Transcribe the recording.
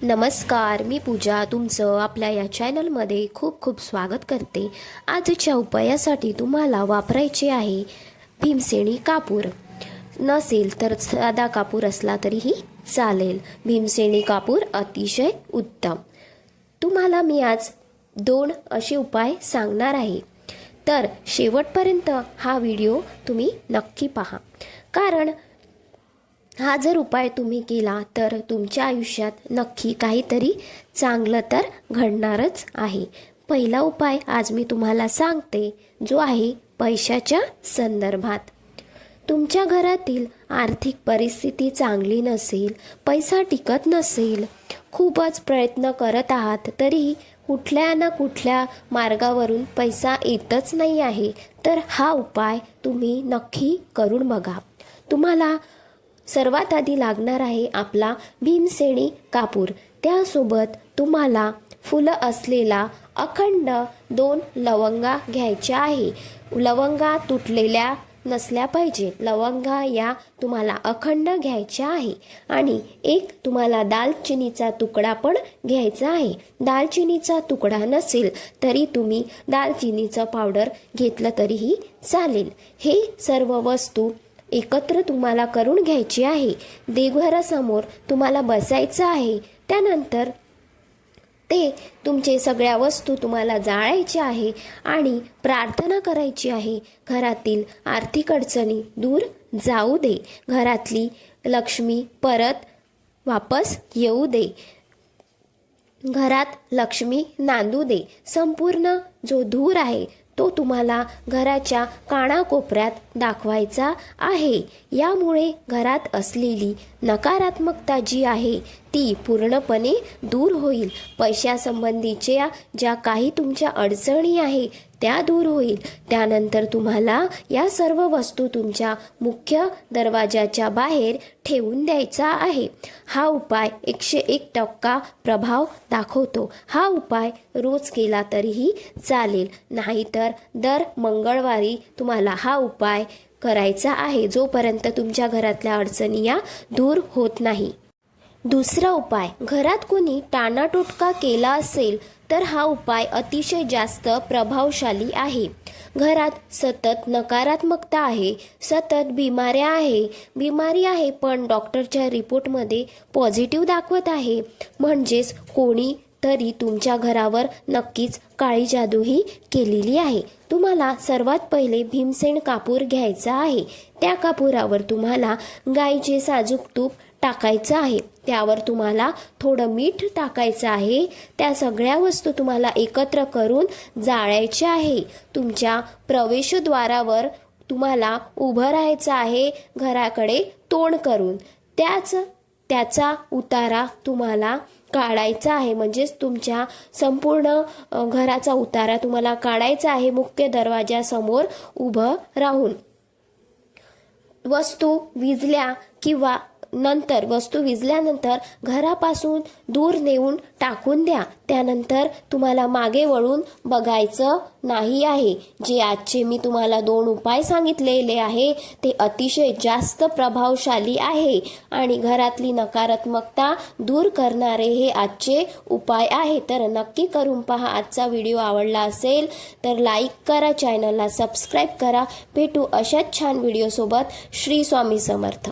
नमस्कार, मी पूजा तुमचं आपल्या या चॅनलमध्ये खूप खूप स्वागत करते। आजच्या उपायासाठी तुम्हाला वापरायचे आहे भीमसेनी कापूर। नसेल तर साधा कापूर असला तरीही चालेल। भीमसेनी कापूर अतिशय उत्तम। तुम्हाला मी आज 2 असे उपाय सांगणार आहे, तर शेवटपर्यंत हा व्हिडिओ तुम्ही नक्की पहा, कारण हा जर उपाय तुम्ही केला तर तुमच्या आयुष्यात नक्की काहीतरी चांगलं तर घडणारच आहे। पहिला उपाय आज मी तुम्हाला सांगते, जो आहे पैशाच्या संदर्भात। तुमच्या घरातील आर्थिक परिस्थिती चांगली नसेल, पैसा टिकत नसेल, खूपच प्रयत्न करत आहात तरी कुठल्या ना कुठल्या मार्गावरून पैसा येतच नाही आहे, तर हा उपाय तुम्ही नक्की करून बघा। तुम्हाला सर्वात आधी लागणार आहे आपला भीमसेनी कापूर। त्यासोबत तुम्हाला फुलं असलेला अखंड 2 लवंगा घ्यायच्या आहे। लवंगा तुटलेल्या नसल्या पाहिजे, लवंगा या तुम्हाला अखंड घ्यायच्या आहे। आणि एक तुम्हाला दालचिनीचा तुकडा पण घ्यायचा आहे। दालचिनीचा तुकडा नसेल तरी तुम्ही दालचिनीचं पावडर घेतलं तरीही चालेल। हे सर्व वस्तू एकत्र तुम्हाला करून घ्यायची आहे। देवघरासमोर तुम्हाला बसायचं आहे। त्यानंतर ते तुमचे सगळ्या वस्तू तुम्हाला जाळायच्या आहे आणि प्रार्थना करायची आहे, घरातील आर्थिक अडचणी दूर जाऊ दे, घरातली लक्ष्मी परत वापस येऊ दे, घरात लक्ष्मी नांदू दे। संपूर्ण जो धूर आहे तो तुम्हाला घराच्या कानाकोपऱ्यात दाखवायचा आहे। यामुळे घरात असलेली नकारात्मकता जी आहे ती पूर्णपणे दूर होईल। पैशासंबंधीच्या ज्या काही तुमच्या अडचणी आहे त्या दूर होईल। त्यानंतर तुम्हाला या सर्व वस्तू तुमच्या मुख्य दरवाजाच्या बाहेर ठेवून द्यायचा आहे। हा उपाय 101% प्रभाव दाखवतो। हा उपाय रोज केला तरीही चालेल, नाहीतर दर मंगळवारी तुम्हाला हा उपाय करायचा आहे, जोपर्यंत तुमच्या घरातल्या अडचणी या दूर होत नाही। दुसरा उपाय, घरात कोणी टाणाटोटका केला असेल तर हा उपाय अतिशय जास्त प्रभावशाली आहे। घरात सतत नकारात्मकता आहे, सतत बिमारी आहे पण डॉक्टरच्या रिपोर्टमध्ये पॉझिटिव्ह दाखवत आहे, म्हणजेच कोणी तरी तुमच्या घरावर नक्कीच काळी जादूही केलेली आहे। तुम्हाला सर्वात पहिले भीमसेन कापूर घ्यायचा आहे। त्या कापुरावर तुम्हाला गाईचे साजूक तूप टाकायचं आहे, त्यावर तुम्हाला थोडं मीठ टाकायचं आहे। त्या सगळ्या वस्तू तुम्हाला एकत्र करून जाळायच्या आहे। तुमच्या प्रवेशद्वारावर तुम्हाला उभं राहायचं आहे, घराकडे तोंड करून। त्याचा उतारा तुम्हाला काढायचा आहे, म्हणजेच तुमच्या संपूर्ण घराचा उतारा तुम्हाला काढायचा आहे मुख्य दरवाजासमोर उभं राहून। वस्तू विजल्यानंतर घरापासून दूर नेऊन टाकून द्या। त्यानंतर तुम्हाला मागे वळून बघायचं नाही आहे। जे आजचे मी तुम्हाला 2 उपाय सांगितलेले आहे ते अतिशय जास्त प्रभावशाली आहे आणि घरातली नकारात्मकता दूर करणारे हे आजचे उपाय आहे। तर नक्की करून पहा। आजचा व्हिडिओ आवडला असेल तर लाईक करा, चॅनलला सबस्क्राईब करा। भेटू अशाच छान व्हिडिओसोबत। श्री स्वामी समर्थ।